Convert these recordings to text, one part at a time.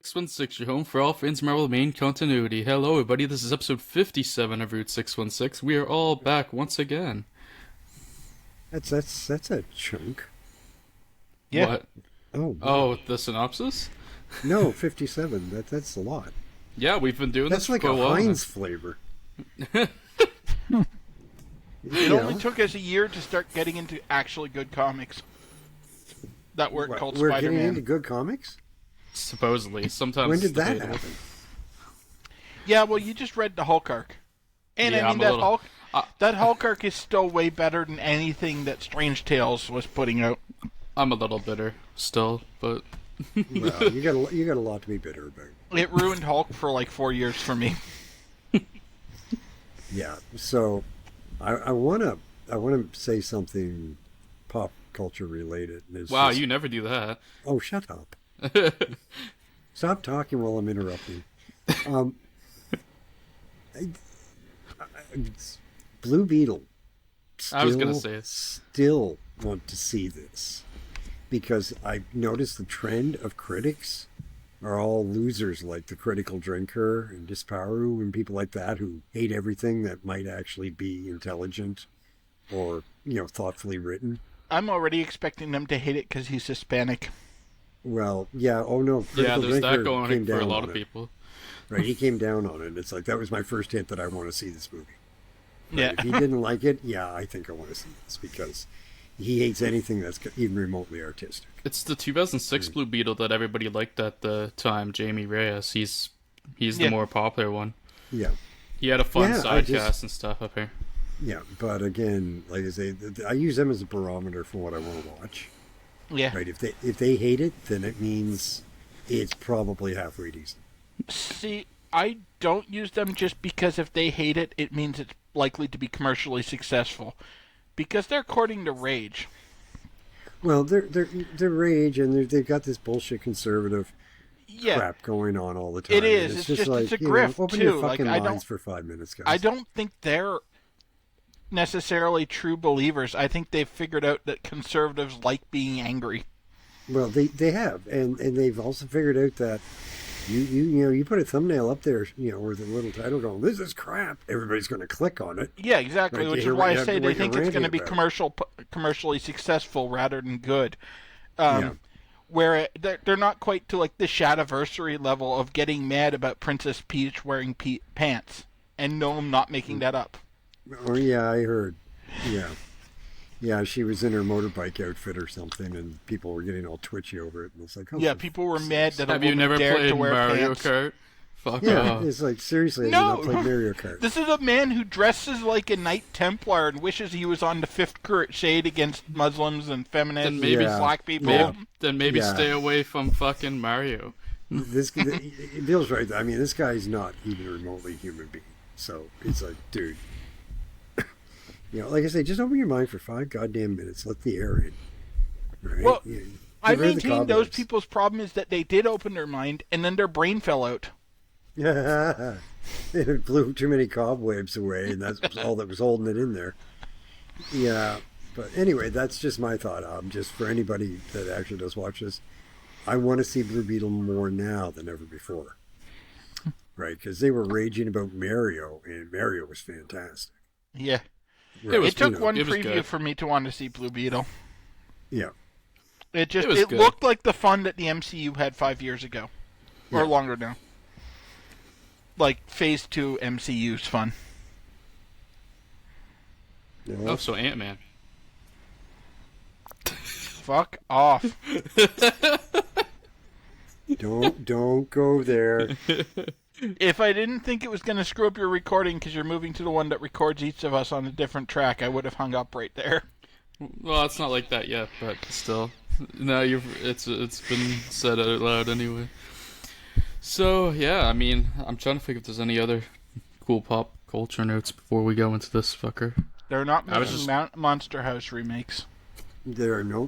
616, your home for all things Marvel main continuity. Hello, everybody. This is episode 57 of Route 616. We are all back once again. That's a chunk. Yeah. What? Oh. Wow. Oh, the synopsis? No, 57. That's a lot. Yeah, we've been doing this for a while. That's like a Heinz flavor. It only took us a year to start getting into actually good comics that weren't called We're Spider-Man. getting into good comics? Supposedly. Sometimes. When did that happen? Yeah, well, you just read the Hulk arc. And Yeah, I mean, I'm that Hulk arc is still way better than anything that Strange Tales was putting out. I'm a little bitter still, but... Well, you got a lot to be bitter about. It ruined Hulk for like 4 years for me. Yeah, so I wanna say something pop culture related. Wow, you never do that. Oh, shut up. Stop talking while I'm interrupting. Blue Beetle. I was gonna say it. Still want to see this because I've noticed the trend of critics are all losers, like the Critical Drinker and Disparu and people like that who hate everything that might actually be intelligent or thoughtfully written. I'm already expecting them to hate it because he's Hispanic. Well, yeah. Oh no, Critical there's Drinker that going came on for down a lot on of it. people. Right, he came down on it. It's like that was my first hint that I want to see this movie. Right? Yeah. If he didn't like it, yeah, I think I want to see this because he hates anything that's even remotely artistic. It's the 2006 Blue Beetle that everybody liked at the time, Jamie Reyes. He's the more popular one. Yeah. He had a fun side cast and stuff up here. Yeah, but again, like I say, I use them as a barometer for what I want to watch. Yeah. Right. If they hate it, then it means it's probably halfway decent. See, I don't use them just because if they hate it, it means it's likely to be commercially successful. Because they're courting to rage. Well, they're rage, and they've got this bullshit conservative crap going on all the time. It is. It's just like, it's a grift open too. your fucking Like, lines for 5 minutes, guys. I don't think they're necessarily true believers. I think they've figured out that conservatives like being angry. Well, they have, and they've also figured out that you put a thumbnail up there, with a little title going, "This is crap." Everybody's going to click on it. Yeah, exactly. Right, which is why I say they think it's going to be commercially successful rather than good. Where they're not quite to like the Shadiversary level of getting mad about Princess Peach wearing pants, and no, I'm not making that up. Oh yeah, I heard. Yeah, she was in her motorbike outfit or something, and people were getting all twitchy over it. And it's like, people were mad that have you never dared played to wear Mario pants. Kart? Fuck yeah, off. it's like seriously, no. I've not played Mario Kart. This is a man who dresses like a Knight Templar and wishes he was on the Fifth Crusade against Muslims and feminists and maybe black people. Then maybe stay away from fucking Mario. Bill's right. I mean, this guy's not even remotely human being. So it's like, dude. Like I say, just open your mind for 5 goddamn minutes. Let the air in. Right? Well, I maintain those people's problem is that they did open their mind and then their brain fell out. Yeah, it blew too many cobwebs away, and that's all that was holding it in there. Yeah, but anyway, that's just my thought. Just for anybody that actually does watch this, I want to see Blue Beetle more now than ever before. Right, because they were raging about Mario, and Mario was fantastic. Yeah. Right. It took one preview for me to want to see Blue Beetle. Yeah. It looked like the fun that the MCU had 5 years ago. Or longer now. Like Phase 2 MCU's fun. Yeah. Oh, so Ant-Man. Fuck off. Don't go there. If I didn't think it was going to screw up your recording because you're moving to the one that records each of us on a different track, I would have hung up right there. Well, it's not like that yet, but still. No, it's been said out loud anyway. So, yeah, I mean, I'm trying to figure if there's any other cool pop culture notes before we go into this fucker. They're not making Monster House remakes. There are no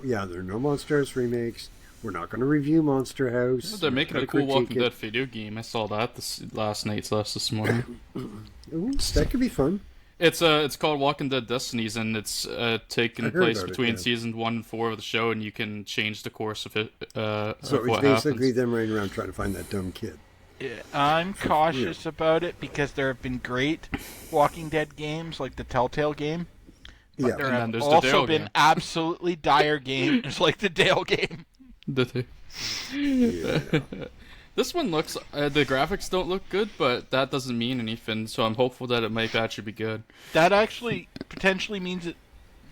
Monster House remakes. We're not going to review Monster House. They're making a cool Walking Dead video game. I saw that this morning. Ooh, that could be fun. It's called Walking Dead Destinies, and it's I taking heard place about it, between yeah. season 1 and 4 of the show, and you can change the course of it. So Of it's what basically happens. them running around trying to find that dumb kid. Yeah, I'm cautious about it because there have been great Walking Dead games like the Telltale game. But Yeah. there And then have there's the also Dale been game. absolutely dire games like the Dale game. Yeah. This one looks. The graphics don't look good, but that doesn't mean anything. So I'm hopeful that it might actually be good. That actually potentially means it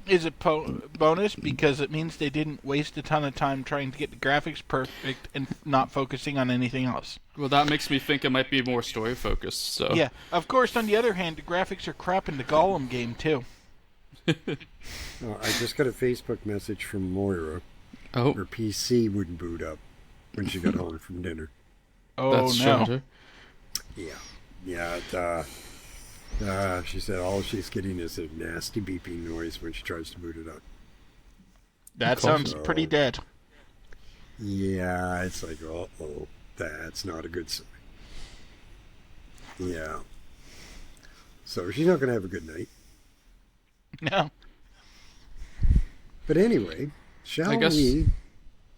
is a bonus because it means they didn't waste a ton of time trying to get the graphics perfect and not focusing on anything else. Well, that makes me think it might be more story focused. So Yeah, of course, on the other hand, the graphics are crap in the Gollum game, too. Oh, I just got a Facebook message from Moira. Oh, Her PC wouldn't boot up when she got home from dinner. Oh, that's no. stranger. Yeah. She said all she's getting is a nasty beeping noise when she tries to boot it up. That Cool. sounds pretty dead. Yeah, it's like, that's not a good sign. Yeah. So she's not going to have a good night. No. But anyway, shall I guess- we?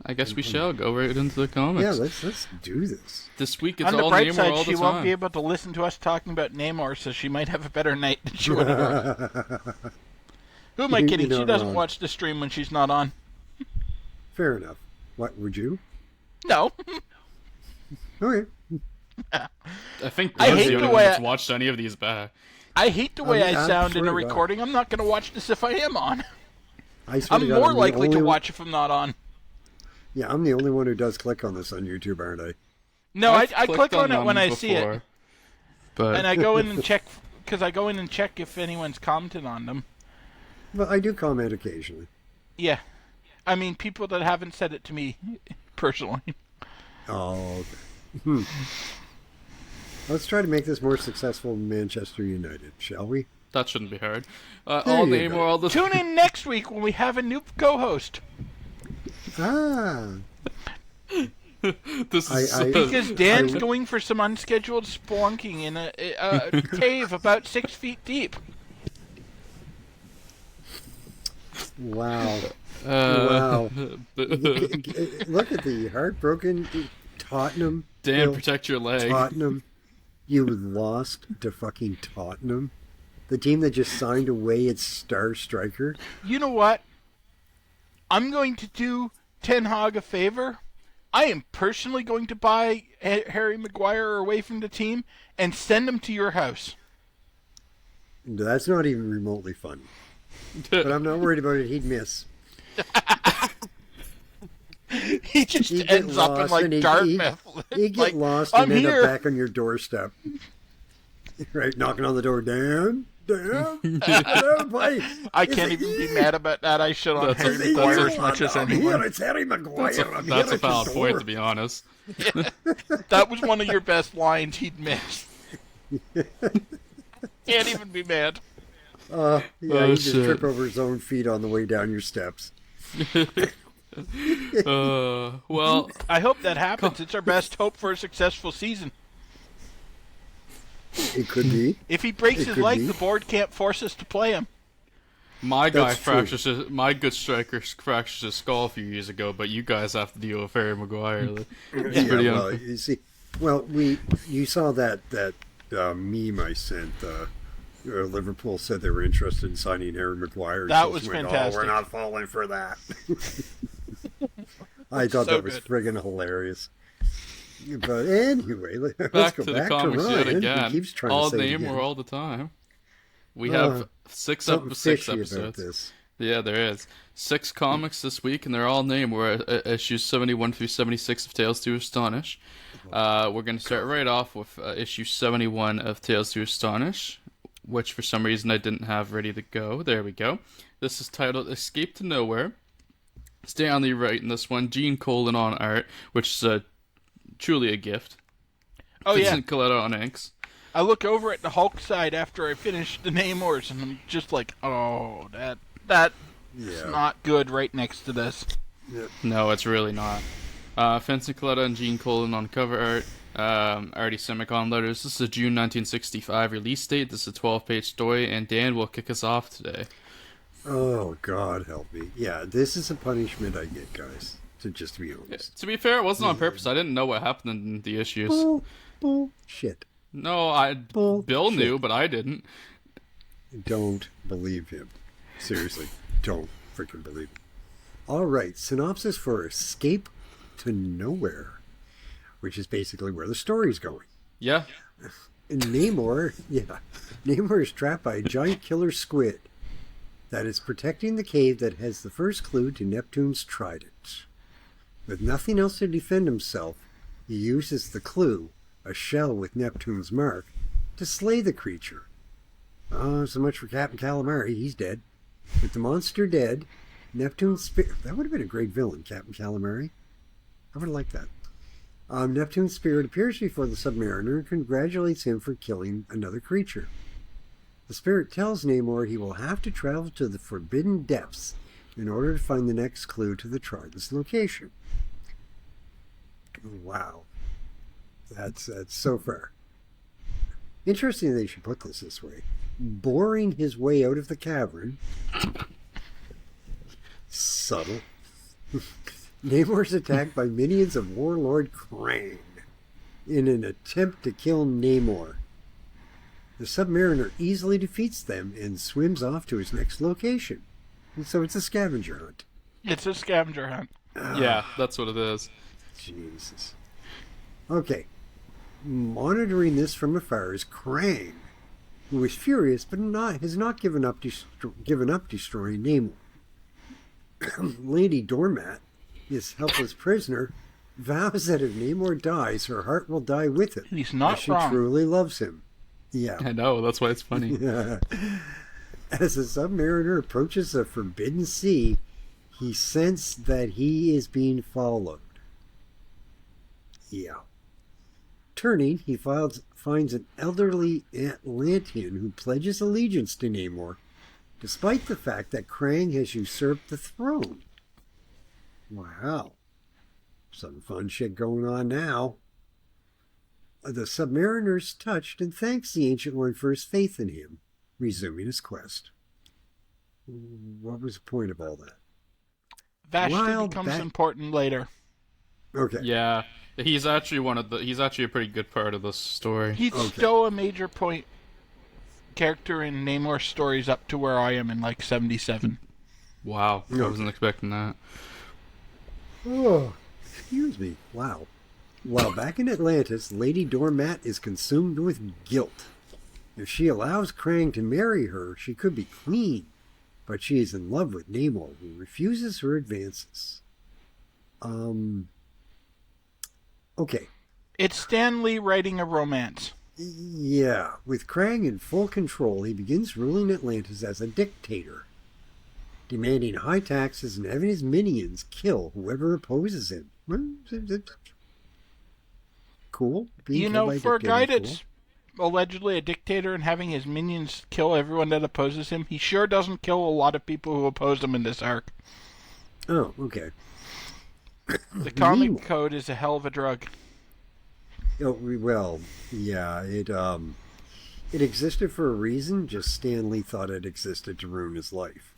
I guess we shall go right into the comics. Yeah, let's do this. This week it's On the all bright Namor side, all she the won't be time. able to listen to us talking about Namor, so she might have a better night than she would have. Who am I You're kidding? She not doesn't wrong. watch the stream when she's not on. Fair enough. What would you? No. Okay. I think I Doug's hate the the only one way that's I- watched any of these back. I hate the way I'm I sound in a sure to God. recording. I'm not going to watch this if I am on. I swear I'm to God, more the likely to only- watch if I'm not on. Yeah, I'm the only one who does click on this on YouTube, aren't I? No, I've I clicked click on it them when I see it. before, But And I go in and check, because I go in and check if anyone's commented on them. Well, I do comment occasionally. Yeah. I mean, people that haven't said it to me personally. Oh, okay. Let's try to make this more successful in Manchester United, shall we? that shouldn't be hard. There All you Namor go. all the Tune in next week when we have a new co-host. Ah, This is Because Dan's going for some unscheduled spelunking in a cave about 6 feet deep. wow. Wow. Look at the heartbroken Tottenham. Dan, Bill. protect your leg. Tottenham. You lost to fucking Tottenham. The team that just signed away its star striker. You know what? I'm going to do Ten Hag a favor. I am personally going to buy Harry Maguire away from the team and send him to your house. That's not even remotely fun. But I'm not worried about it. He'd miss. He just He'd get ends up in lost like and Dartmouth. He'd get Like, lost I'm and end here. up back on your doorstep. Right, knocking on the door. Dan? Dan, play. I can't even be mad about that. I shit on That's Harry a- Maguire that's as much as I'm here. anyone. It's Harry Maguire. That's a valid point, to be honest. That was one of your best lines he'd missed. Can't even be mad. Yeah, Oh, he just shit. trip over his own feet on the way down your steps. Well, I hope that happens. It's our best hope for a successful season. It could be. If he breaks It his could leg, be. the board can't force us to play him. my guy That's true. fractures his, my good striker fractures his skull a few years ago, but you guys have to deal with Harry Maguire. It's Yeah, pretty well, you see, you saw that meme I sent. Liverpool said they were interested in signing Harry Maguire. That So was she went, fantastic. Oh, we're not falling for that. I thought So that was good. friggin' hilarious. But anyway, let's Back go to back the comics to yet Ryan. again. He keeps trying All to say it Namor again. all the time. We have Something six fishy about episodes. this. Yeah, there is 6 comics this week, and they're all Namor issues 71 through 76 of Tales to Astonish. We're going to start right off with issue 71 of Tales to Astonish, which for some reason I didn't have ready to go. There we go. This is titled Escape to Nowhere. Stanley writing this one, Gene Colan on art, which is truly a gift. Oh, yeah. Vincent Coletta on inks. I look over at the Hulk side after I finish the Namors, and I'm just like, oh, that's Yeah. not good right next to this. No, it's really not. Vincent Coletta and Gene Colan on cover art. Already semicon letters. This is a June 1965 release date. This is a 12-page story, and Dan will kick us off today. Oh, God help me. Yeah, this is a punishment I get, guys. To be honest. Yeah, to be fair, it wasn't on purpose. I didn't know what happened in the issues. Bullshit. No, Bill knew, but I didn't. Don't believe him. Seriously, don't freaking believe him. All right, synopsis for Escape to Nowhere, which is basically where the story's going. Yeah. Namor is trapped by a giant killer squid that is protecting the cave that has the first clue to Neptune's Trident. With nothing else to defend himself, he uses the clue, a shell with Neptune's mark, to slay the creature. Oh, so much for Captain Calamari. He's dead. With the monster dead, Neptune's spirit... That would have been a great villain, Captain Calamari. I would have liked that. Neptune's spirit appears before the Submariner and congratulates him for killing another creature. The spirit tells Namor he will have to travel to the Forbidden Depths in order to find the next clue to the Trident's location. Wow. That's so far. Interesting they should put this way. Boring his way out of the cavern. Subtle. Namor's attacked by minions of Warlord Krang in an attempt to kill Namor. The Submariner easily defeats them and swims off to his next location. And so it's a scavenger hunt. It's a scavenger hunt. Yeah, that's what it is. Jesus. Okay. Monitoring this from afar is Krang, who is furious but has not given up destroying Namor. Lady Doormat, his helpless prisoner, vows that if Namor dies, her heart will die with him. He's not wrong. She truly loves him. Yeah. I know, that's why it's funny. As the Submariner approaches the Forbidden Sea, he senses that he is being followed. Yeah. Turning, he finds an elderly Atlantean who pledges allegiance to Namor, despite the fact that Krang has usurped the throne. Wow. Some fun shit going on now. The Submariner's touched and thanks the Ancient One for his faith in him, resuming his quest. What was the point of all that? Vashti becomes important later. Okay. Yeah. He's actually a pretty good part of the story. He's still a major point character in Namor's stories up to where I am in like 77. Wow. I wasn't expecting that. Oh, excuse me. Wow. While back in Atlantis, Lady Doormat is consumed with guilt. If she allows Krang to marry her, she could be queen, but she is in love with Namor, who refuses her advances. Okay. It's Stan Lee writing a romance. Yeah. With Krang in full control, he begins ruling Atlantis as a dictator, demanding high taxes and having his minions kill whoever opposes him. Cool. For a guy that's allegedly a dictator and having his minions kill everyone that opposes him, he sure doesn't kill a lot of people who oppose him in this arc. Oh, okay. The comic code is a hell of a drug. Oh, well, yeah, it existed for a reason, just Stan Lee thought it existed to ruin his life.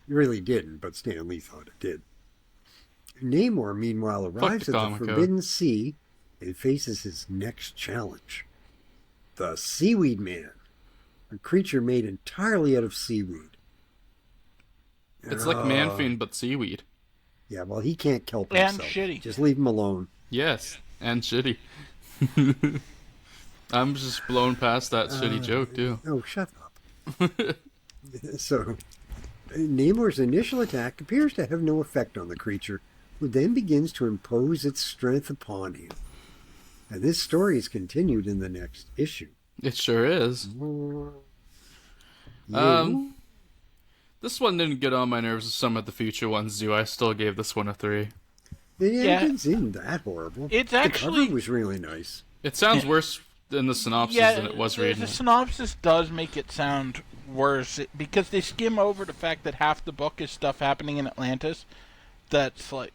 It really didn't, but Stan Lee thought it did. Namor, meanwhile, arrives at the Forbidden Sea and faces his next challenge. The Seaweed Man, a creature made entirely out of seaweed. It's like Man-Fiend, but seaweed. Yeah, well, he can't kelp himself. And shitty. Just leave him alone. Yes, and shitty. I'm just blown past that shitty joke, too. Oh, shut up. So, Namor's initial attack appears to have no effect on the creature, who then begins to impose its strength upon him. And this story is continued in the next issue. It sure is. This one didn't get on my nerves as some of the future ones do. I still gave this one a 3. It didn't seem that horrible. It's the actually... cover was really nice. It sounds worse in the synopsis than it was reading. The synopsis does make it sound worse, because they skim over the fact that half the book is stuff happening in Atlantis that's, like,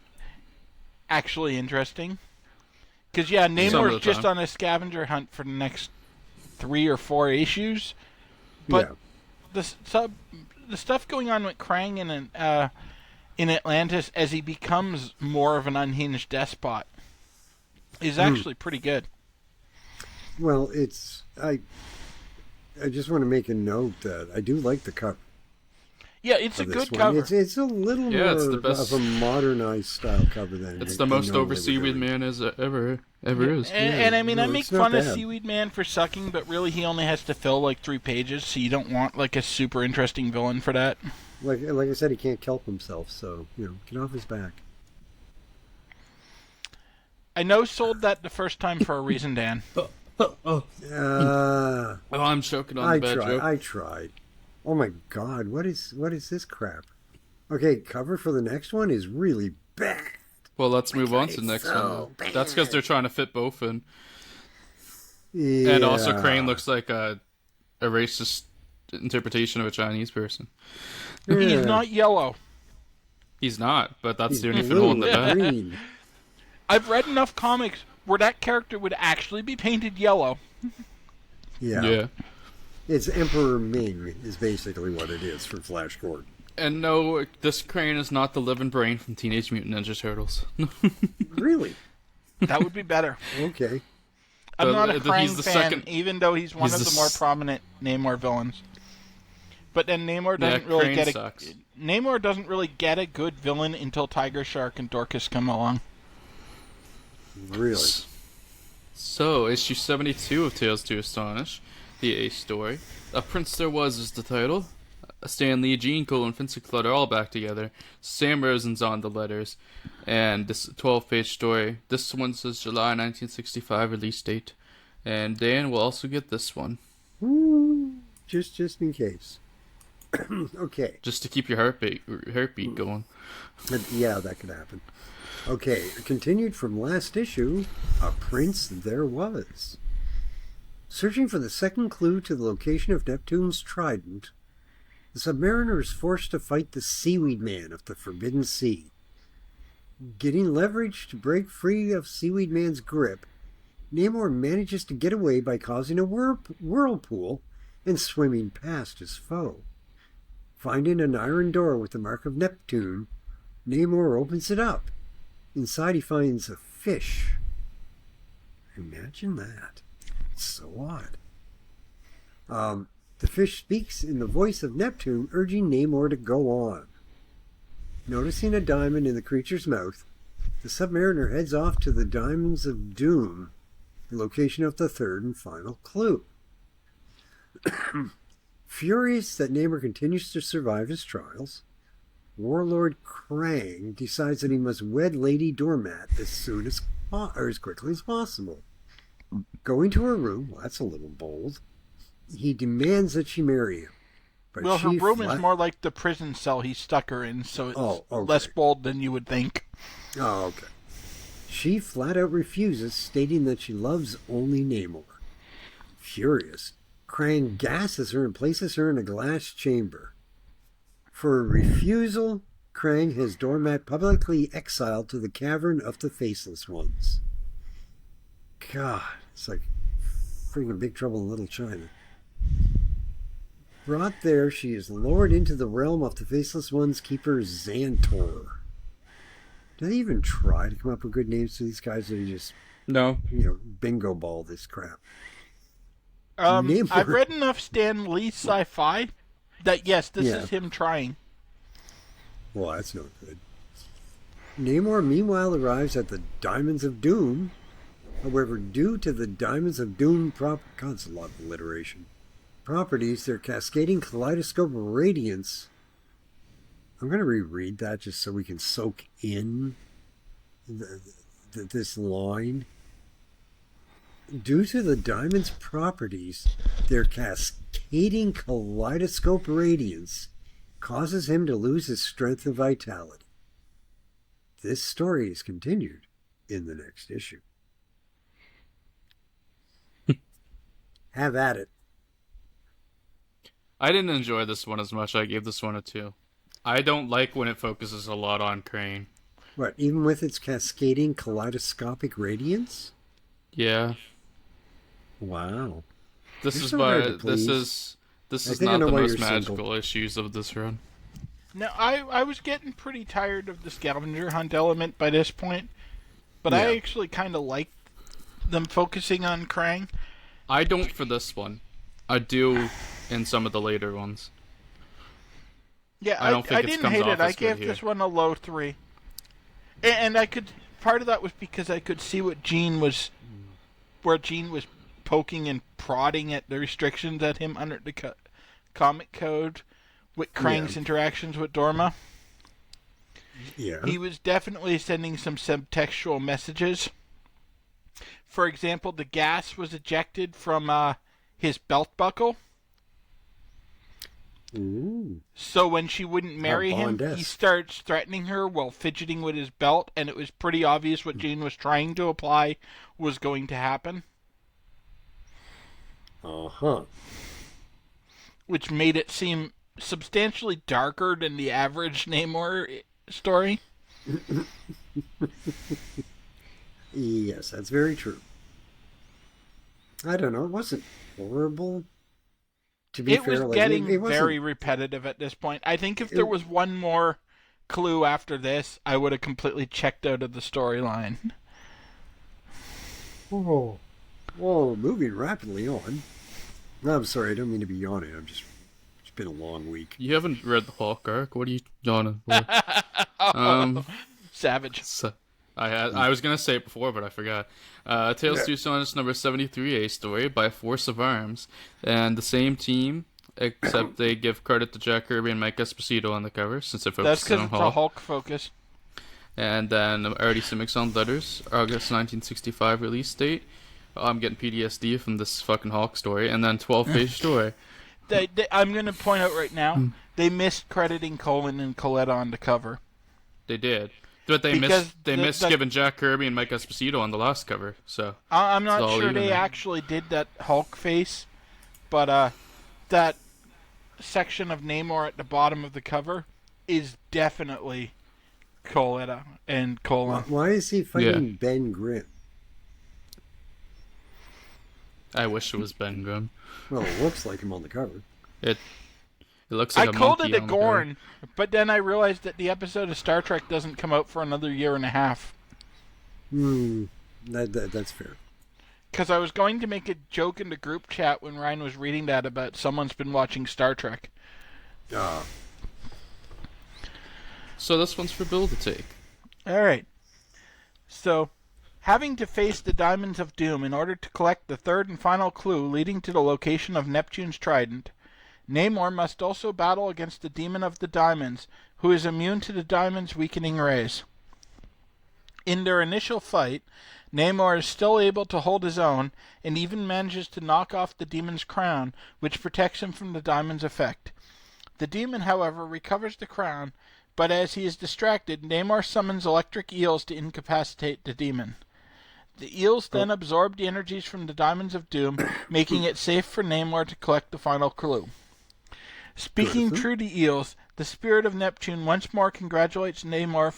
actually interesting. Because, yeah, Some of Namor's the just time. on a scavenger hunt for the next 3 or 4 issues. But the stuff going on with Krang in Atlantis as he becomes more of an unhinged despot is actually pretty good. Well, I just want to make a note that I do like the cover. Yeah, it's a of this good one. cover. It's a little Yeah, it's more the best. of a modernized style cover than It's it- the it most normally over would Seaweed be. Man is ever is. And I mean, I no, make it's not fun of bad. Seaweed Man for sucking, but really he only has to fill like 3 pages, so you don't want like a super interesting villain for that. Like I said, he can't kelp himself, so get off his back. I know sold that the first time for a reason, Dan. Oh, I'm choking on the bad joke. I tried. Oh my God, what is this crap? Okay, cover for the next one is really bad. Well, let's move on to the next so one. That's because they're trying to fit both in. Yeah. And also, Crane looks like a racist interpretation of a Chinese person. He's not yellow. He's not, but that's He's the only thing blue holding it and back. green. I've read enough comics where that character would actually be painted yellow. Yeah. It's Emperor Ming is basically what it is for Flash Gordon. And no, this Crane is not the living brain from Teenage Mutant Ninja Turtles. Really? That would be better. Okay. I'm not a He's Krang the fan, second- even though he's one he's of the the more s- prominent Namor villains. But then Namor doesn't really Crane get a sucks. Namor doesn't really get a good villain until Tiger Shark and Dorcas come along. Really? So, issue 72 of Tales to Astonish, the A story. A Prince There Was is the title. Stan Lee, Gene Cole, and Vincent Clutt are all back together. Sam Rosen's on the letters. And this 12-page story. This one says July 1965 release date. And Dan will also get this one. Ooh, just in case. Okay. Just to keep your heartbeat going. Yeah, that could happen. Okay, continued from last issue, A Prince There Was. Searching for the second clue to the location of Neptune's Trident, the Submariner is forced to fight the Seaweed Man of the Forbidden Sea. Getting leverage to break free of Seaweed Man's grip, Namor manages to get away by causing a whirlpool and swimming past his foe. Finding an iron door with the mark of Neptune, Namor opens it up. Inside he finds a fish. Imagine that. It's so odd. The fish speaks in the voice of Neptune, urging Namor to go on. Noticing a diamond in the creature's mouth, the Submariner heads off to the Diamonds of Doom, the location of the third and final clue. Furious that Namor continues to survive his trials, Warlord Krang decides that he must wed Lady Doormat as quickly as possible. Going to her room, well, that's a little bold. He demands that she marry him. But Well, her she room is more like the prison cell he stuck her in, so it's less bold than you would think. Oh, okay. She flat out refuses, stating that she loves only Namor. Furious, Krang gasses her and places her in a glass chamber. For her refusal, Krang has Doormat publicly exiled to the Cavern of the Faceless Ones. God, it's like freaking Big Trouble in Little China. Brought there, she is lowered into the realm of the Faceless One's keeper, Xantor. Do they even try to come up with good names to these guys, or they just, No. bingo ball this crap? I've read enough Stan Lee sci-fi that, yes, this is him trying. Well, that's no good. Namor, meanwhile, arrives at the Diamonds of Doom. However, due to the Diamonds of Doom God's a lot of alliteration. Properties, their cascading kaleidoscope radiance. I'm going to reread that just so we can soak in this line. Due to the diamond's properties, their cascading kaleidoscope radiance causes him to lose his strength and vitality. This story is continued in the next issue. Have at it. I didn't enjoy this one as much. I gave this one a 2. I don't like when it focuses a lot on Crane. What, even with its cascading kaleidoscopic radiance? Yeah. Wow. This You're is so why hard to this please. is think I not know the why most you're magical single. issues of this run. Now, I was getting pretty tired of the scavenger hunt element by this point, but Yeah. I actually kind of liked them focusing on Krang. I don't for this one. I do in some of the later ones. Yeah, I don't think I it didn't comes hate off it. I as good gave this here. one a low 3. And I could, part of that was because I could see where Jean was poking and prodding at the restrictions at him under the comic code with Krang's interactions with Dorma. Yeah. He was definitely sending some subtextual messages. For example, the gas was ejected from his belt buckle. Ooh. So when she wouldn't marry him, he starts threatening her while fidgeting with his belt, and it was pretty obvious what Jean was trying to apply was going to happen. Uh-huh. Which made it seem substantially darker than the average Namor story. Yes, that's very true. I don't know. It wasn't horrible. To be It fair, was getting it wasn't, very repetitive at this point. I think if there was one more clue after this, I would have completely checked out of the storyline. Oh, moving rapidly on. No, I'm sorry. I don't mean to be yawning. It's been a long week. You haven't read the Hawk arc. What are you yawning for? Savage. So, I was gonna say it before, but I forgot. Tales to Sons number 73A story by Force of Arms, and the same team, except they give credit to Jack Kirby and Mike Esposito on the cover since it That's focuses because on it's a Hulk. Hulk focus. And then Artie Simics on letters, August 1965 release date. I'm getting PTSD from this fucking Hulk story, and then 12-page story. I'm going to point out right now, they missed crediting Colin and Coletta on the cover. They did. But they missed giving Jack Kirby and Mike Esposito on the last cover. So I'm not sure they actually did that Hulk face, but that section of Namor at the bottom of the cover is definitely Coletta and Colin. Why is he fighting Ben Grimm? I wish it was Ben Grimm. Well, it looks like him on the cover. It looks like I a called monkey it a on the cover. Gorn, but then I realized that the episode of Star Trek doesn't come out for another year and a half. That's fair. Because I was going to make a joke in the group chat when Ryan was reading that about someone's been watching Star Trek. So this one's for Bill to take. All right. So, having to face the Diamonds of Doom in order to collect the third and final clue leading to the location of Neptune's Trident, Namor must also battle against the Demon of the Diamonds, who is immune to the Diamond's weakening rays. In their initial fight, Namor is still able to hold his own and even manages to knock off the demon's crown, which protects him from the Diamond's effect. The demon, however, recovers the crown, but as he is distracted, Namor summons electric eels to incapacitate the demon. The eels then absorb the energies from the Diamonds of Doom, making it safe for Namor to collect the final clue. Speaking true to eels, the spirit of Neptune once more congratulates Namor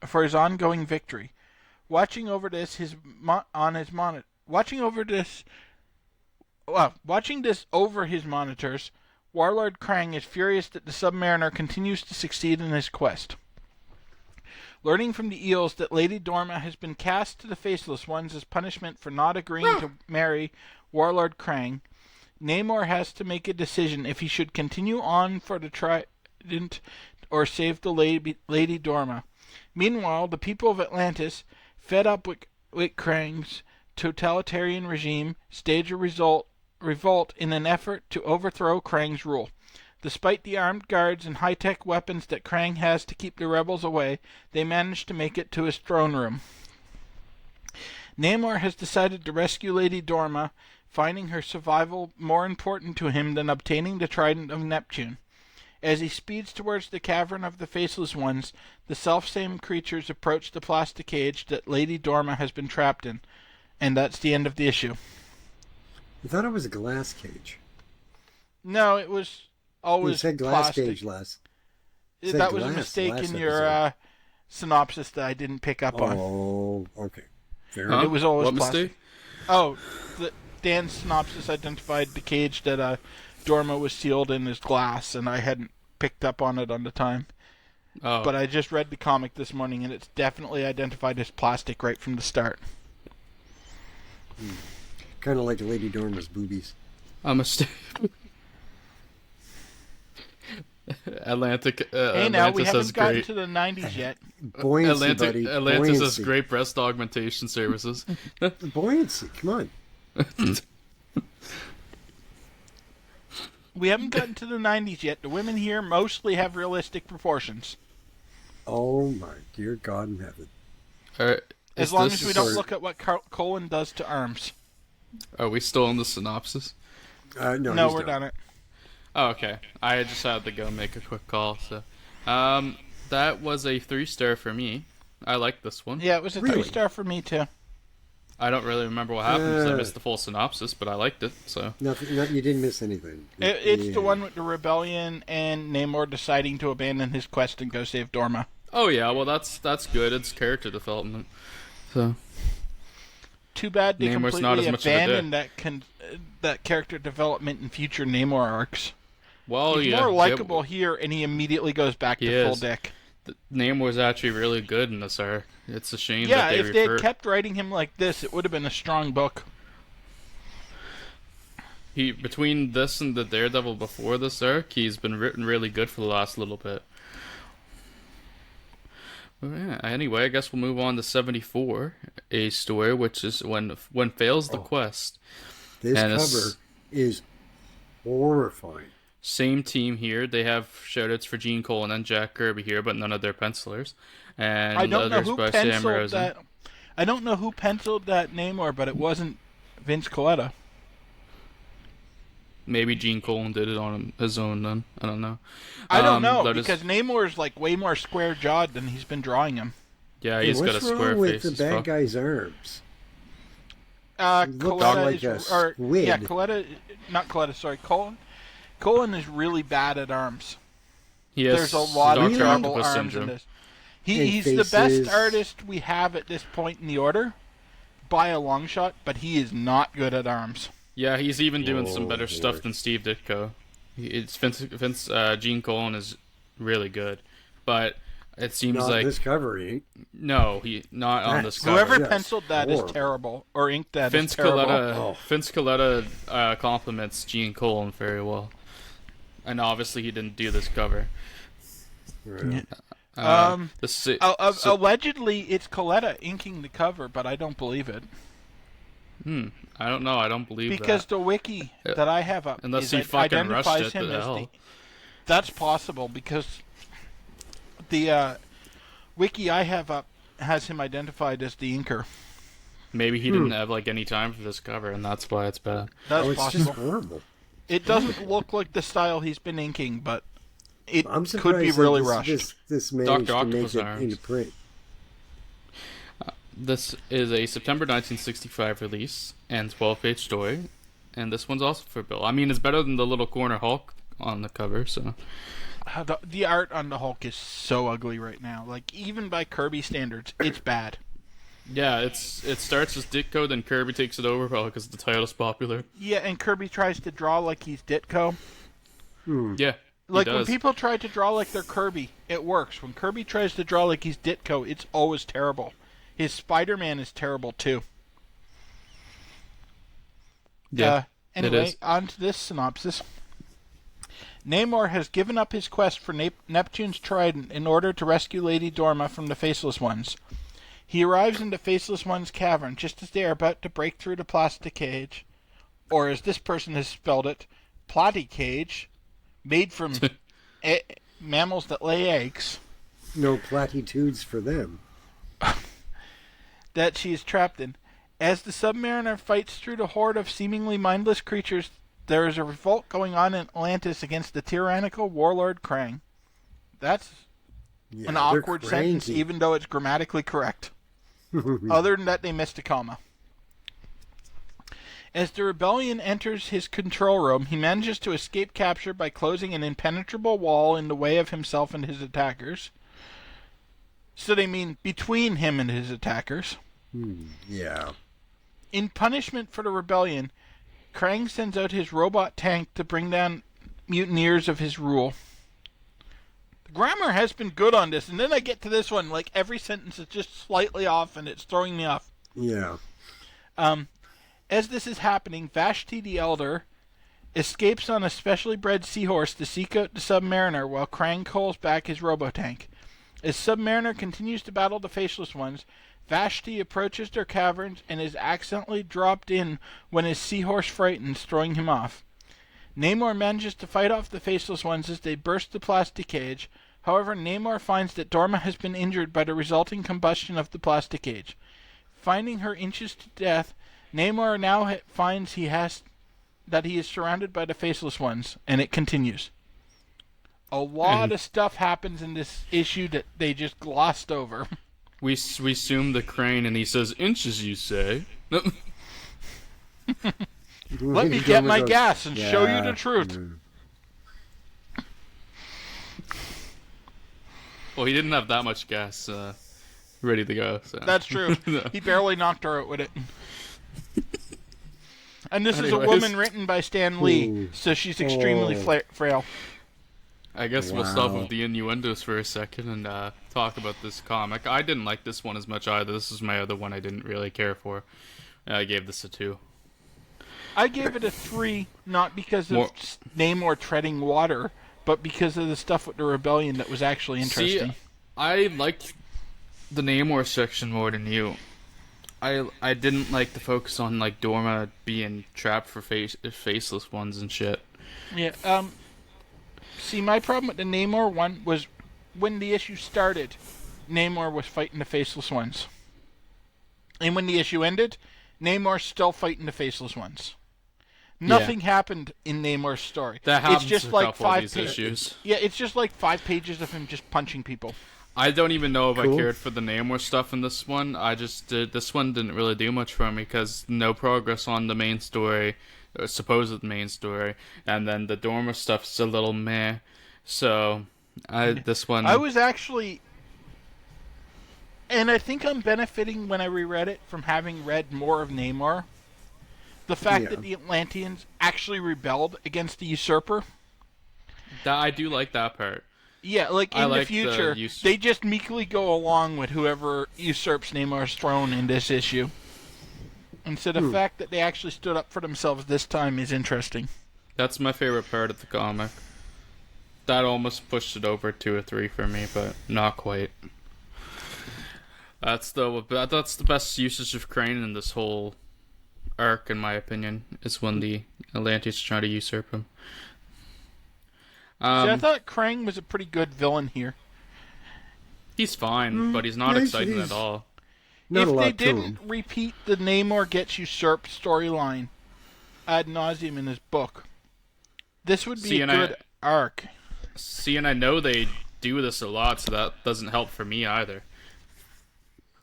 for his ongoing victory. Watching this over his monitors, Warlord Krang is furious that the Submariner continues to succeed in his quest. Learning from the eels that Lady Dorma has been cast to the Faceless Ones as punishment for not agreeing to marry Warlord Krang, Namor has to make a decision if he should continue on for the Trident or save the Lady Dorma. Meanwhile, the people of Atlantis, fed up with Krang's totalitarian regime, stage a revolt in an effort to overthrow Krang's rule. Despite the armed guards and high-tech weapons that Krang has to keep the rebels away, they manage to make it to his throne room. Namor has decided to rescue Lady Dorma, finding her survival more important to him than obtaining the Trident of Neptune. As he speeds towards the cavern of the Faceless Ones, the selfsame creatures approach the plastic cage that Lady Dorma has been trapped in. And that's the end of the issue. I thought it was a glass cage. No, it was always You said glass plastic. cage last. That was a mistake in your synopsis that I didn't pick up on. Oh, okay. Fair Huh? enough. It was always What plastic. mistake? Oh, Dan's synopsis identified the cage that Dorma was sealed in as glass, and I hadn't picked up on it on the time. Oh. But I just read the comic this morning, and it's definitely identified as plastic right from the start. Kind of like Lady Dorma's boobies. Atlantic. Hey, now Atlantis we haven't has gotten great. to the 90s yet. Buoyancy, buddy. Atlantis has Buoyancy. great breast augmentation services. Buoyancy, come on. We haven't gotten to the 90s yet. The women here mostly have realistic proportions. Oh my dear God in heaven. All right. As long as we don't look at what Colin does to arms. Are we still in the synopsis? No, We're done it. Oh, okay. I just had to go make a quick call. So, that was a 3-star for me. I like this one. Yeah, it was a Really? 3-star for me, too. I don't really remember what happened because I missed the full synopsis, but I liked it. So Nothing, you didn't miss anything. It's the one with the rebellion and Namor deciding to abandon his quest and go save Dorma. Oh yeah, well that's good. It's character development. So Too bad they Namor's not completely as much of a abandoned that character development in future Namor arcs. well, He's yeah, more likable here, and he immediately goes back He to full is. dick. Namor's actually really good in this arc. It's a shame Yeah, that they if they had refer. kept writing him like this, it would have been a strong book. He between this and the Daredevil before this arc, he's been written really good for the last little bit. Well, yeah. Anyway, I guess we'll move on to 74, a story which is when fails the quest. This And cover is horrifying. Same team here. They have shoutouts for Gene Colan and Jack Kirby here, but none of their pencilers. And I don't know letters who by Sam penciled Rosen. that. I don't know who penciled that Namor, but it wasn't Vince Coletta. Maybe Gene Colan did it on his own then. I don't know. I don't know, letters- because Namor is like way more square-jawed than he's been drawing him. Yeah, Hey, he's got a what's square wrong with face. the as bad fuck. guy's arms? Looks Coletta like is, a squid. yeah, Coletta, not Coletta, sorry, Colin. Colin is really bad at arms. He has There's a lot of Dr. terrible Octopus arms syndrome. in this. And He's the faces. best artist we have at this point in the order, by a long shot, but he is not good at arms. Yeah, he's even doing some better Lord. stuff than Steve Ditko. It's Gene Colan is really good, but it seems Not like this cover, he ain't. no, he not on this That's- cover. Whoever Yes, penciled that is horrible. terrible, or inked that Vince is terrible. Oh. Coletta compliments Gene Colan very well, and obviously he didn't do this cover. Right. Allegedly, it's Coletta inking the cover, but I don't believe it. I don't know. I don't believe Because that. the wiki that I have up Unless is he fucking identifies rushed it him to as hell. That's possible, because the wiki I have up has him identified as the inker. Maybe he didn't have like any time for this cover, and that's why it's bad. That's Oh, it's possible. just horrible. It doesn't look like the style he's been inking, but it I'm could surprised be that really this, rushed. This managed to make Octopus it arms. into print. This is a September 1965 release and 12-page story, and this one's also for Bill. I mean, it's better than the little corner Hulk on the cover, so. The art on the Hulk is so ugly right now. Like, even by Kirby standards, it's bad. Yeah, it starts as Ditko, then Kirby takes it over probably because the title's popular. Yeah, and Kirby tries to draw like he's Ditko. Yeah, Like, he when does. people try to draw like they're Kirby, it works. When Kirby tries to draw like he's Ditko, it's always terrible. His Spider-Man is terrible, too. Yeah, it Anyway, is. on to this synopsis. Namor has given up his quest for Neptune's Trident in order to rescue Lady Dorma from the Faceless Ones. He arrives in the Faceless Ones' cavern just as they are about to break through the plastic cage, or as this person has spelled it, Plotty Cage, made from mammals that lay eggs, No platitudes for them. that she is trapped in. As the Submariner fights through the horde of seemingly mindless creatures, there is a revolt going on in Atlantis against the tyrannical warlord Krang. That's Yeah, an they're awkward sentence, cranky. even though it's grammatically correct. Other than that, they missed a comma. As the rebellion enters his control room, he manages to escape capture by closing an impenetrable wall in the way of himself and his attackers. So they mean between him and his attackers. Yeah. In punishment for the rebellion, Krang sends out his robot tank to bring down mutineers of his rule. The grammar has been good on this, and then I get to this one, like every sentence is just slightly off, and it's throwing me off. Yeah. As this is happening, Vashti the Elder escapes on a specially bred seahorse to seek out the Submariner while Krang calls back his robotank. As Submariner continues to battle the Faceless Ones, Vashti approaches their caverns and is accidentally dropped in when his seahorse frightens, throwing him off. Namor manages to fight off the Faceless Ones as they burst the plastic cage. However, Namor finds that Dorma has been injured by the resulting combustion of the plastic cage. Finding her inches to death, Namor now finds that he is surrounded by the Faceless Ones, and it continues. A lot of stuff happens in this issue that they just glossed over. We zoom the crane, and he says, "Inches, you say?" Let me get my gas and show you the truth. Well, he didn't have that much gas ready to go. So. That's true. He barely knocked her out with it. And this is a Anyways. woman written by Stan Lee, so she's extremely frail. I guess we'll stop with the innuendos for a second and talk about this comic. I didn't like this one as much either. This is my other one I didn't really care for. I gave this a 2. I gave it a 3, not because of Namor treading water, but because of the stuff with the rebellion that was actually interesting. See, I liked the Namor section more than you. I didn't like the focus on like Dorma being trapped for faceless ones and shit. Yeah. See, my problem with the Namor one was when the issue started, Namor was fighting the Faceless Ones. And when the issue ended, Namor's still fighting the Faceless Ones. Nothing happened in Namor's story. That happens it's just in a like couple of 5 these pages. issues. Yeah, it's just like 5 pages of him just punching people. I don't even know if I cared for the Namor stuff in this one. This one didn't really do much for me because no progress on the main story, or supposed main story, and then the Dorma stuff's a little meh. So, this one... I was actually... And I think I'm benefiting when I reread it from having read more of Namor. The fact that the Atlanteans actually rebelled against the usurper. I do like that part. Yeah, like in the future, they just meekly go along with whoever usurps Namor's throne in this issue. And so the fact that they actually stood up for themselves this time is interesting. That's my favorite part of the comic. That almost pushed it over 2 or 3 for me, but not quite. That's the best usage of Crane in this whole arc, in my opinion, is when the Atlantis try to usurp him. See, I thought Krang was a pretty good villain here. He's fine, but he's not exciting at all. If they didn't repeat the Namor gets usurped storyline ad nauseum in his book, this would be a good arc. See, and I know they do this a lot, so that doesn't help for me either.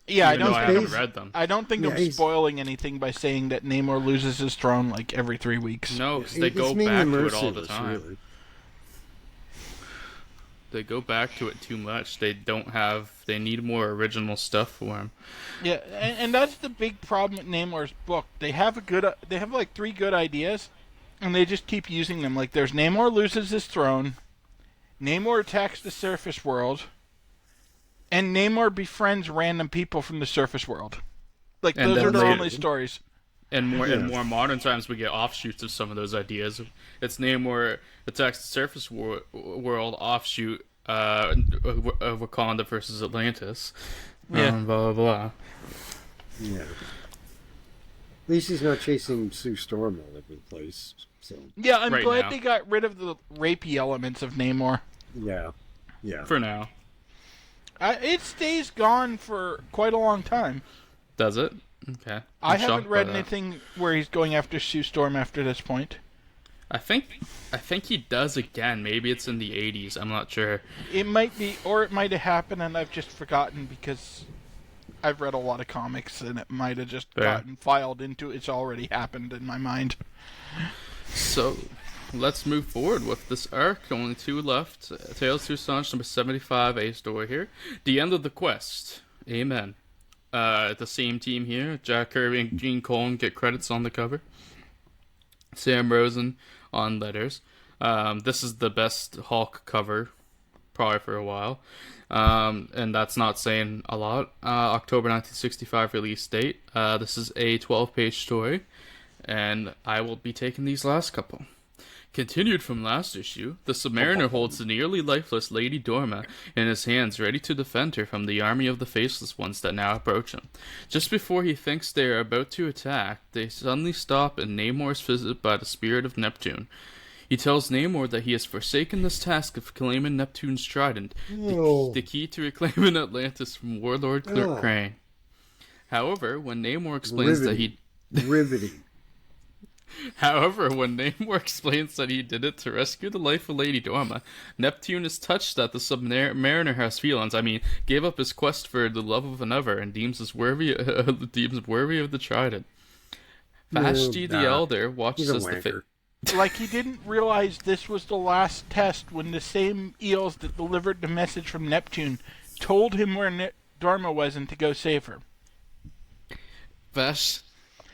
Yeah, I haven't read them. I don't think I'm spoiling anything by saying that Namor loses his throne like every 3 weeks. No, because they go back to it all the time. Really. They go back to it too much. They need more original stuff for him. Yeah, and that's the big problem with Namor's book. They have like 3 good ideas, and they just keep using them. Like there's Namor loses his throne, Namor attacks the surface world, and Namor befriends random people from the surface world. Like those are the only stories. In more modern times, we get offshoots of some of those ideas. It's Namor attacks the surface world offshoot Wakanda versus Atlantis. Blah, blah, blah. Yeah. At least he's not chasing Sue Storm all over the place. So. Yeah, I'm glad they got rid of the rapey elements of Namor. Yeah. Yeah. For now. It stays gone for quite a long time. Does it? Okay. I haven't read anything where he's going after Sue Storm after this point. I think he does again. Maybe it's in the 80s. I'm not sure. It might be, or it might have happened and I've just forgotten because I've read a lot of comics and it might have just gotten filed into it's already happened in my mind. So, let's move forward with this arc. Only 2 left. Tales to Astonish number 75, A story here. The end of the quest. Amen. The same team here. Jack Kirby and Gene Colan get credits on the cover. Sam Rosen on letters. This is the best Hulk cover, probably for a while. And that's not saying a lot. October 1965 release date. This is a 12-page story, and I will be taking these last couple. Continued from last issue, the Submariner holds the nearly lifeless Lady Dorma in his hands, ready to defend her from the army of the Faceless Ones that now approach him. Just before he thinks they are about to attack, they suddenly stop in Namor's visit by the spirit of Neptune. He tells Namor that he has forsaken this task of claiming Neptune's Trident, the key to reclaiming Atlantis from Warlord Crane. However, when Namor explains that he... Riveting. However, when Namor explains that he did it to rescue the life of Lady Dorma, Neptune is touched that the Submariner has feelings. Gave up his quest for the love of another and deems worthy of the Trident. Vashti the Elder watches as the Like he didn't realize this was the last test when the same eels that delivered the message from Neptune told him where Dorma was and to go save her.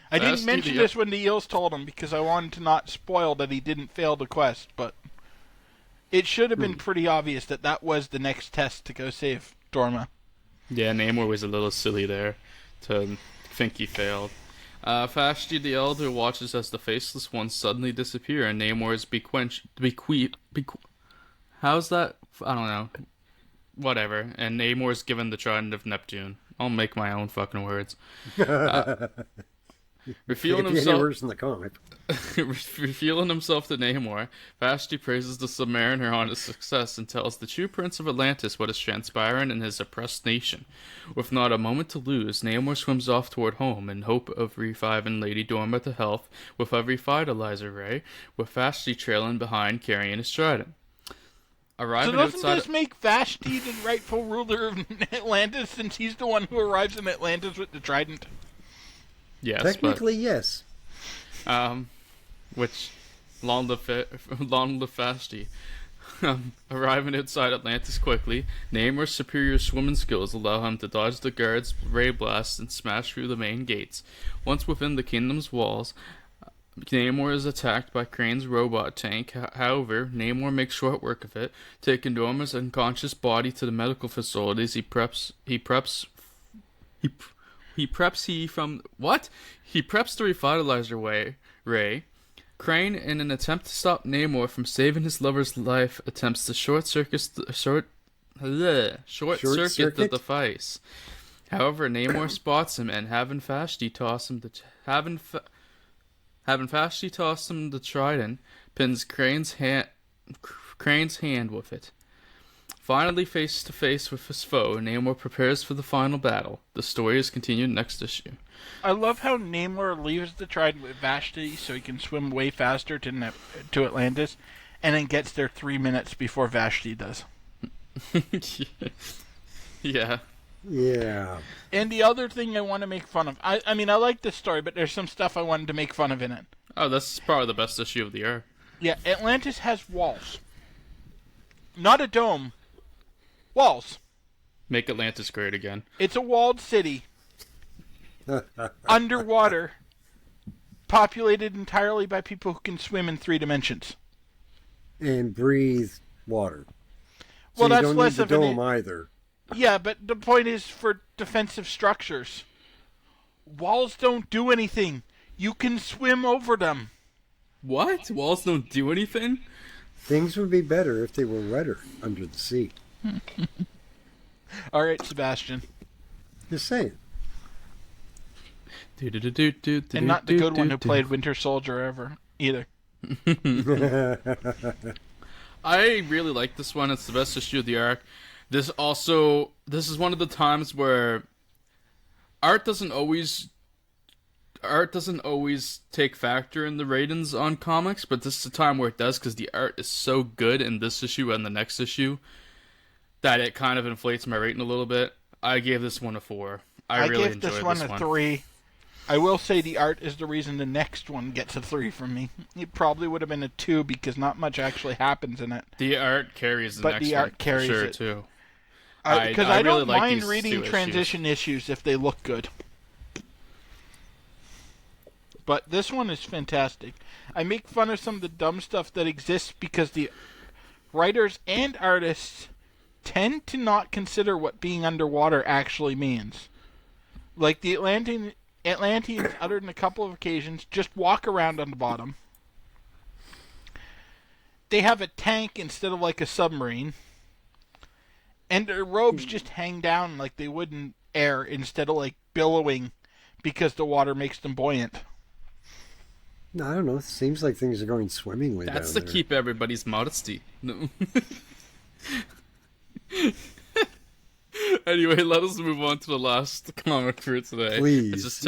I didn't mention this when the eels told him because I wanted to not spoil that he didn't fail the quest, but it should have been pretty obvious that that was the next test to go save Dorma. Yeah, Namor was a little silly there to think he failed. Vashti the Elder watches as the Faceless Ones suddenly disappear and Namor is how's that? I don't know. Whatever. And Namor is given the Trident of Neptune. I'll make my own fucking words. Revealing himself in the comic. Revealing himself to Namor, Vashti praises the Submariner on his success and tells the true Prince of Atlantis what is transpiring in his oppressed nation. With not a moment to lose, Namor swims off toward home in hope of reviving Lady Dorma to health with a revitalizer ray, with Vashti trailing behind carrying his trident. So doesn't this make Vashti the rightful ruler of Atlantis since he's the one who arrives in Atlantis with the trident? Yes, technically, yes. Which, long live Vashti. Arriving outside Atlantis quickly, Namor's superior swimming skills allow him to dodge the guards' ray blasts and smash through the main gates. Once within the kingdom's walls, Namor is attacked by Crane's robot tank. However, Namor makes short work of it, taking Dorma's unconscious body to the medical facilities. He preps the revitalizer ray. Crane, in an attempt to stop Namor from saving his lover's life, attempts to short circuit the device. However, Namor spots him and having Vashti toss him the trident, pins Crane's hand with it. Finally face to face with his foe, Namor prepares for the final battle. The story is continued next issue. I love how Namor leaves the trident with Vashti so he can swim way faster to Atlantis, and then gets there 3 minutes before Vashti does. Yeah. Yeah. And the other thing I want to make fun of, I mean, I like this story, but there's some stuff I wanted to make fun of in it. Oh, this is probably the best issue of the year. Yeah, Atlantis has walls. Not a dome. Walls. Make Atlantis great again. It's a walled city. Underwater. Populated entirely by people who can swim in 3 dimensions. And breathe water. So well, you that's don't less need of the an dome either. Yeah, but the point is for defensive structures. Walls don't do anything. You can swim over them. What? Walls don't do anything? Things would be better if they were wetter under the sea. All right, Sebastian. Just saying. And not the good one who played Winter Soldier ever, either. I really like this one. It's the best issue of the arc. This is one of the times where art doesn't always take factor in the ratings on comics, but this is a time where it does because the art is so good in this issue and the next issue that it kind of inflates my rating a little bit. I gave this one a 4. I really enjoyed this one. I gave this one a 3. I will say the art is the reason the next one gets a 3 from me. It probably would have been a 2 because not much actually happens in it. The art carries the next one for sure, too. Because I really don't like mind these reading two transition issues if they look good. But this one is fantastic. I make fun of some of the dumb stuff that exists because the writers and artists tend to not consider what being underwater actually means. Like the Atlanteans uttered on a couple of occasions, just walk around on the bottom. They have a tank instead of like a submarine. And their robes just hang down like they would in air instead of like billowing because the water makes them buoyant. No, I don't know. It seems like things are going swimmingly That's down to there. keep everybody's modesty. No. Anyway, let us move on to the last comic for today. Please. It's just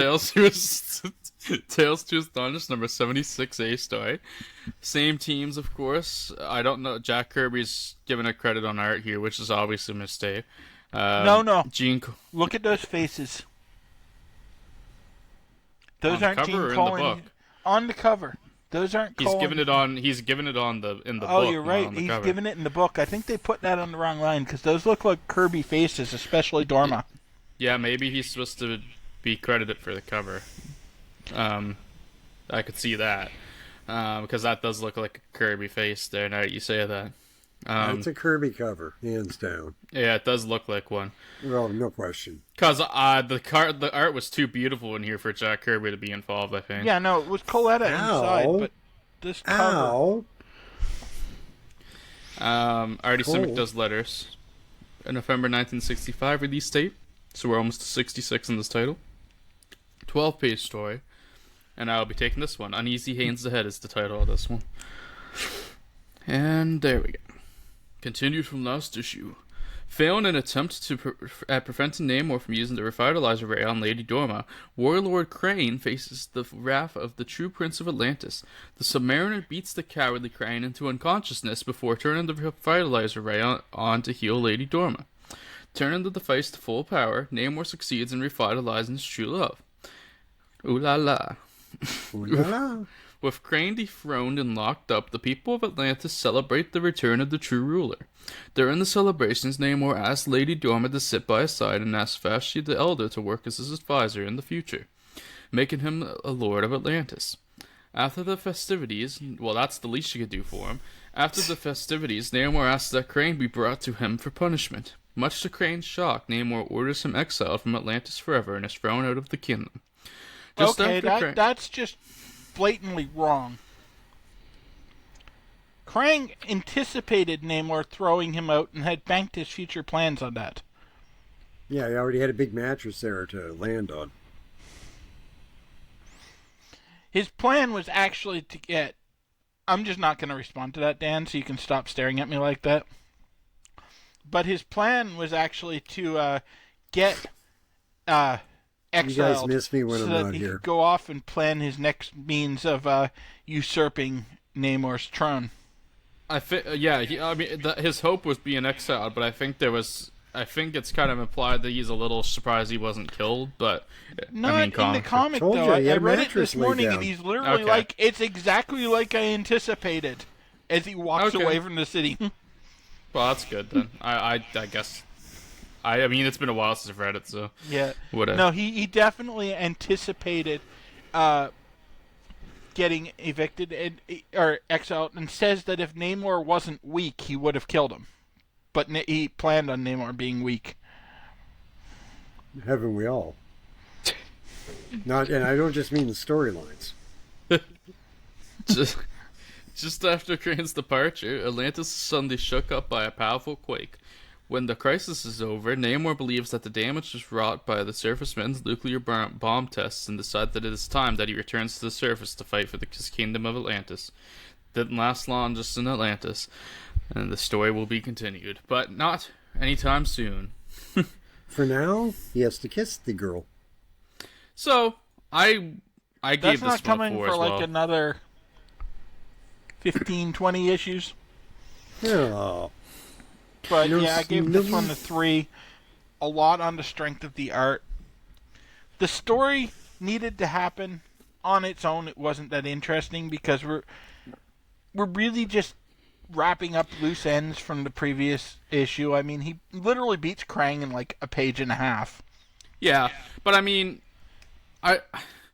Tales to Astonish number 76A story. Same teams, of course. I don't know. Jack Kirby's given a credit on art here, which is obviously a mistake. No. Gene. Look at those faces. Those On the aren't cover Gene or in the Colan. book? On the cover. Those aren't He's Colan. given it on. He's given it on the in the book. Oh, you're not right. on the He's cover. given it in the book. I think they put that on the wrong line because those look like Kirby faces, especially Dorma. Yeah, maybe he's supposed to be credited for the cover. I could see that because that does look like a Kirby face there. Now that you say that, It's a Kirby cover, hands down. yeah, it does look like one. Well, no question. Because the art was too beautiful in here for Jack Kirby to be involved, I think. Yeah, no, it was Coletta inside, but this cover. Ow! Artie Cool. Simic does letters. A November 1965 release date, so we're almost to 66 in this title. 12-page story, and I'll be taking this one. Uneasy Hands Ahead is the title of this one. And there we go. Continued from last issue. Failing an attempt at preventing Namor from using the revitalizer ray on Lady Dorma, Warlord Crane faces the wrath of the true Prince of Atlantis. The Submariner beats the cowardly Crane into unconsciousness before turning the revitalizer ray on to heal Lady Dorma. Turning the device to full power, Namor succeeds in revitalizing his true love. Ooh la la. Ooh la la. With Crane dethroned and locked up, the people of Atlantis celebrate the return of the true ruler. During the celebrations, Namor asks Lady Dorma to sit by his side and asks Vashti the Elder to work as his advisor in the future, making him a lord of Atlantis. After the festivities, well, that's the least you could do for him. After the festivities, Namor asks that Crane be brought to him for punishment. Much to Crane's shock, Namor orders him exiled from Atlantis forever and is thrown out of the kingdom. That's just blatantly wrong. Krang anticipated Namor throwing him out and had banked his future plans on that. Yeah, he already had a big mattress there to land on. His plan was actually to get... I'm just not going to respond to that, Dan, so you can stop staring at me like that. But his plan was actually to get exiled. You guys miss me when so I'm that not he here. could go off and plan his next means of usurping Namor's throne. I think, his hope was being exiled, but I think it's kind of implied that he's a little surprised he wasn't killed, but... Not in the comic, though. I read it this morning, and he's literally like, it's exactly like I anticipated, as he walks away from the city. Well, that's good, then. I guess... I mean, it's been a while since I've read it, so... Yeah. Whatever. No, he definitely anticipated getting evicted or exiled, and says that if Namor wasn't weak, he would have killed him. But he planned on Namor being weak. Haven't we all? And I don't just mean the storylines. Just after Crane's departure, Atlantis is suddenly shook up by a powerful quake. When the crisis is over, Namor believes that the damage was wrought by the surface men's nuclear bomb tests and decides that it is time that he returns to the surface to fight for his kingdom of Atlantis. Didn't last long just in Atlantis, and the story will be continued, but not anytime soon. For now, he has to kiss the girl. So, I gave this one a 4 as well. That's not coming for like another 15, 20 issues. Oh. But yeah, I gave this one a 3. A lot on the strength of the art. The story needed to happen on its own. It wasn't that interesting because we're really just wrapping up loose ends from the previous issue. I mean, he literally beats Krang in like a page and a half. Yeah, but I mean,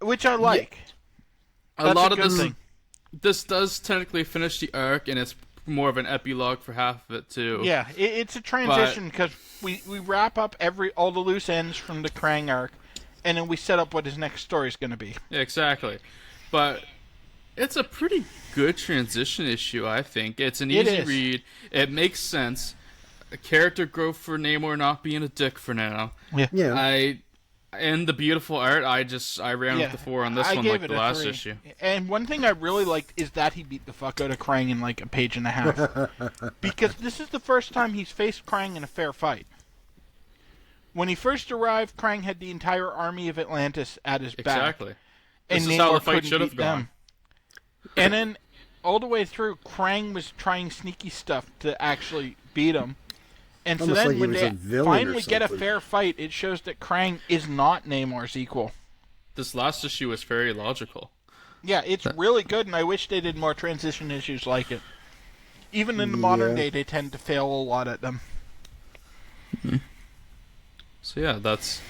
which I like. A lot of this does technically finish the arc, and it's more of an epilogue for half of it too. Yeah, it's a transition because we wrap up all the loose ends from the Krang arc, and then we set up what his next story is going to be. Yeah, exactly, but it's a pretty good transition issue, I think. It's an easy read. It makes sense. A character growth for Namor not being a dick for now. Yeah. And the beautiful art, I ran with the 4 on this one like the last 3. issue. And one thing I really liked is that he beat the fuck out of Krang in like a page and a half. Because this is the first time he's faced Krang in a fair fight. When he first arrived, Krang had the entire army of Atlantis at his back. Exactly. And this Namor is how the fight couldn't should have beat gone. them. And then, all the way through, Krang was trying sneaky stuff to actually beat him. And so then, when they finally get a fair fight, it shows that Krang is not Namor's equal. This last issue was very logical. Yeah, it's really good, and I wish they did more transition issues like it. Even in the modern day, they tend to fail a lot at them. Mm-hmm. So yeah, that's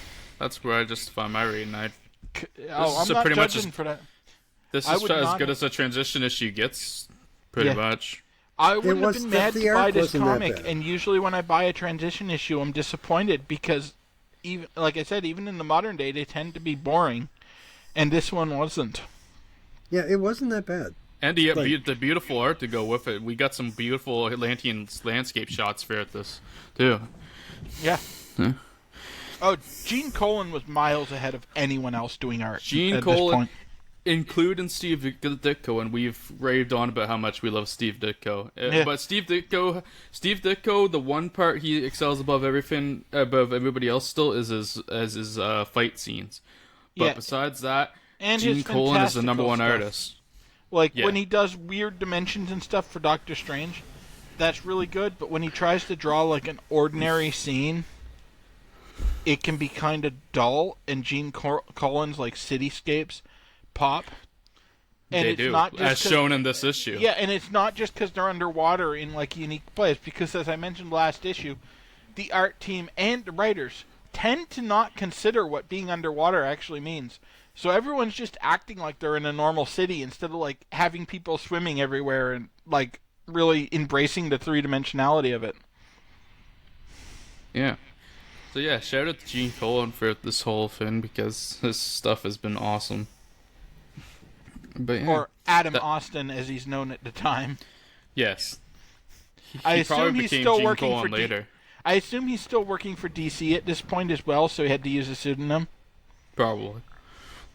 where I justify my rating. I'm not judging for that. This is as good as a transition issue gets, pretty much. I wouldn't have been mad to buy this comic, and usually when I buy a transition issue, I'm disappointed because, even like I said, even in the modern day, they tend to be boring, and this one wasn't. Yeah, it wasn't that bad. And the beautiful art to go with it. We got some beautiful Atlantean landscape shots for this, too. Yeah. Oh, Gene Colan was miles ahead of anyone else doing art. Gene Colan, including Steve Ditko, and we've raved on about how much we love Steve Ditko. But Steve Ditko, the one part he excels above everybody else still is his fight scenes. But besides that, and Gene Colan is the number one artist. Like when he does weird dimensions and stuff for Doctor Strange, that's really good. But when he tries to draw like an ordinary scene, it can be kind of dull. And Gene Colan's like cityscapes pop. And they do, not as shown in this issue. Yeah, and it's not just because they're underwater in like unique places. Because as I mentioned last issue, the art team and the writers tend to not consider what being underwater actually means. So everyone's just acting like they're in a normal city instead of like having people swimming everywhere and like really embracing the three-dimensionality of it. Yeah. So yeah, shout out to Gene Colan for this whole thing because his stuff has been awesome. But yeah, or Adam Austin, as he's known at the time. Yes. I assume he's still working for later. I assume he's still working for DC at this point as well, so he had to use a pseudonym. Probably.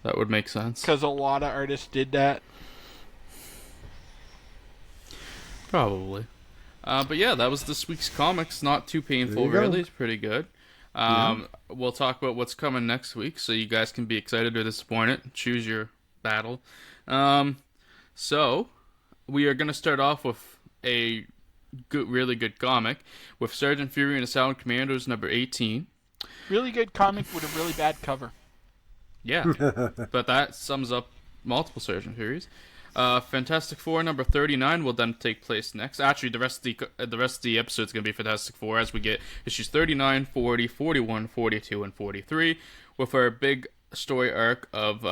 That would make sense. Because a lot of artists did that. Probably. But yeah, that was this week's comics. Not too painful, really. It's pretty good. We'll talk about what's coming next week, so you guys can be excited or disappointed. Choose your battle. So, we are going to start off with a really good comic with Sergeant Fury and the Silent Commandos number 18. Really good comic with a really bad cover. Yeah, but that sums up multiple Sergeant Furies. Fantastic Four number 39 will then take place next. Actually, the rest of the episode is going to be Fantastic Four as we get issues 39, 40, 41, 42, and 43 with our big story arc of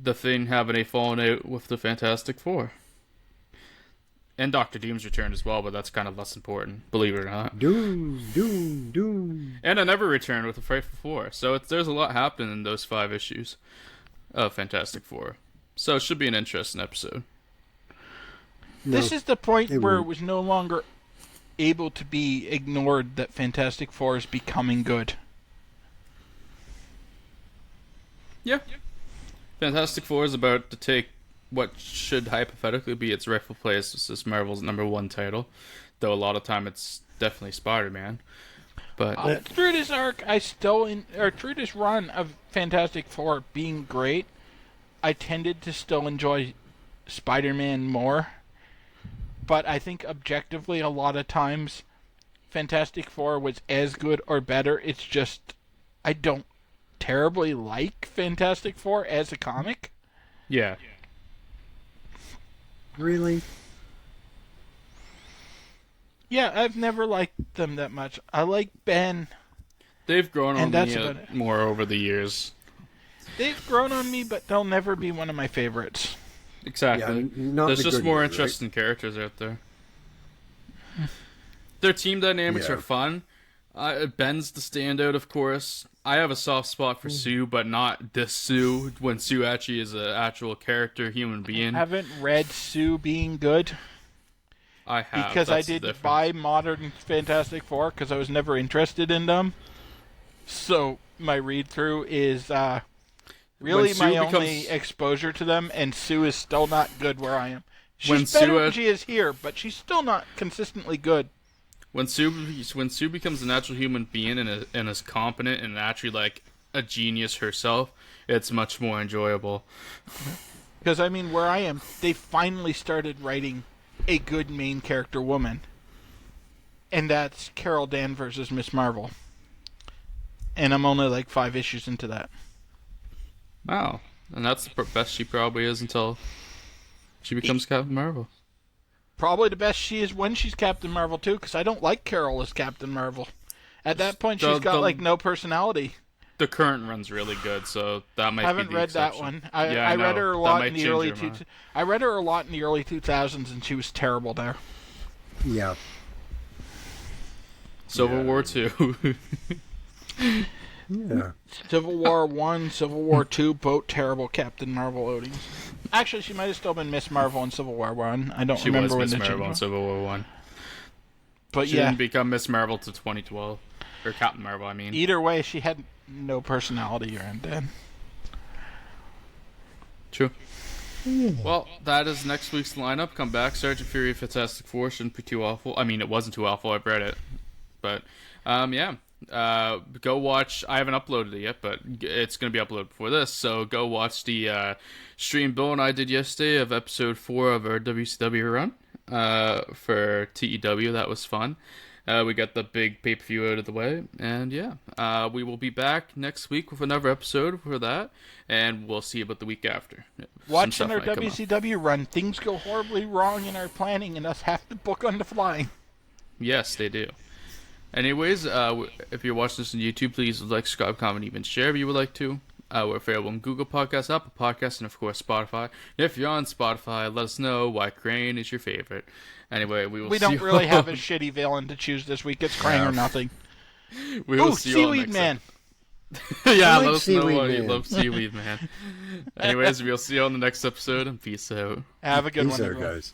the Thing having a falling out with the Fantastic Four. And Doctor Doom's return as well, but that's kind of less important, believe it or not. Doom. And a never return with the Frightful Four. So there's a lot happening in those 5 issues of Fantastic Four. So it should be an interesting episode. This is the point where it was no longer able to be ignored that Fantastic Four is becoming good. Yeah. Fantastic Four is about to take what should hypothetically be its rightful place as Marvel's number 1 title, though a lot of time it's definitely Spider-Man. But through this arc, through this run of Fantastic Four being great, I tended to still enjoy Spider-Man more. But I think objectively, a lot of times, Fantastic Four was as good or better. It's just I don't terribly like Fantastic Four as a comic. Yeah. Really? Yeah, I've never liked them that much. I like Ben. They've grown on that's me about it. more over the years. They've grown on me, but they'll never be one of my favorites. Exactly. Yeah, There's just more way, interesting characters out there. Their team dynamics are fun. Ben's the standout, of course. I have a soft spot for Sue, but not this Sue, when Sue actually is an actual character, human being. I haven't read Sue being good. I have. Because I didn't buy Modern Fantastic Four, because I was never interested in them. So my read-through is really my only exposure to them, and Sue is still not good where I am. She's better than she is here, but she's still not consistently good. When Sue becomes a natural human being and is competent and actually like a genius herself, it's much more enjoyable. Because I mean, where I am, they finally started writing a good main character woman, and that's Carol Danvers as Miss Marvel. And I'm only like 5 issues into that. Wow. And that's the best she probably is until she becomes Captain Marvel. Probably the best she is when she's Captain Marvel, too, because I don't like Carol as Captain Marvel. At that point, she's got like no personality. The current run's really good, so that might be the exception. I haven't read that one. I read her a lot in the early I read her a lot in the early 2000s, and she was terrible there. Yeah. Civil War 2. Yeah. Civil War 1, Civil War 2, both terrible Captain Marvel outings. Actually, she might have still been Miss Marvel in Civil War 1. I don't remember when Miss the Marvel in Civil War 1. But she didn't become Miss Marvel to 2012. Or Captain Marvel, I mean. Either way, she had no personality around then. True. Well, that is next week's lineup. Come back. Sergeant Fury Fantastic Four shouldn't be too awful. I mean, it wasn't too awful. I've read it. But, yeah. Go watch. I haven't uploaded it yet, but it's going to be uploaded before this. So go watch the stream Bill and I did yesterday of episode 4 of our WCW run for TEW. That was fun. We got the big pay-per-view out of the way, and yeah, we will be back next week with another episode for that, and we'll see about the week after. Watching our WCW run, things go horribly wrong in our planning, and us have to book on the fly. Yes, they do. Anyways, if you're watching this on YouTube, please like, subscribe, comment, even share if you would like to. We're available on Google Podcasts, Apple Podcasts, and of course Spotify. And if you're on Spotify, let us know why Crane is your favorite. Anyway, we don't really have a shitty villain to choose this week. It's Crane or nothing. We will see you all Seaweed Man. Yeah, let us know why you love Seaweed Man. Anyways, we'll see you on the next episode, and peace out. Have a good one, Peace out, everyone. guys.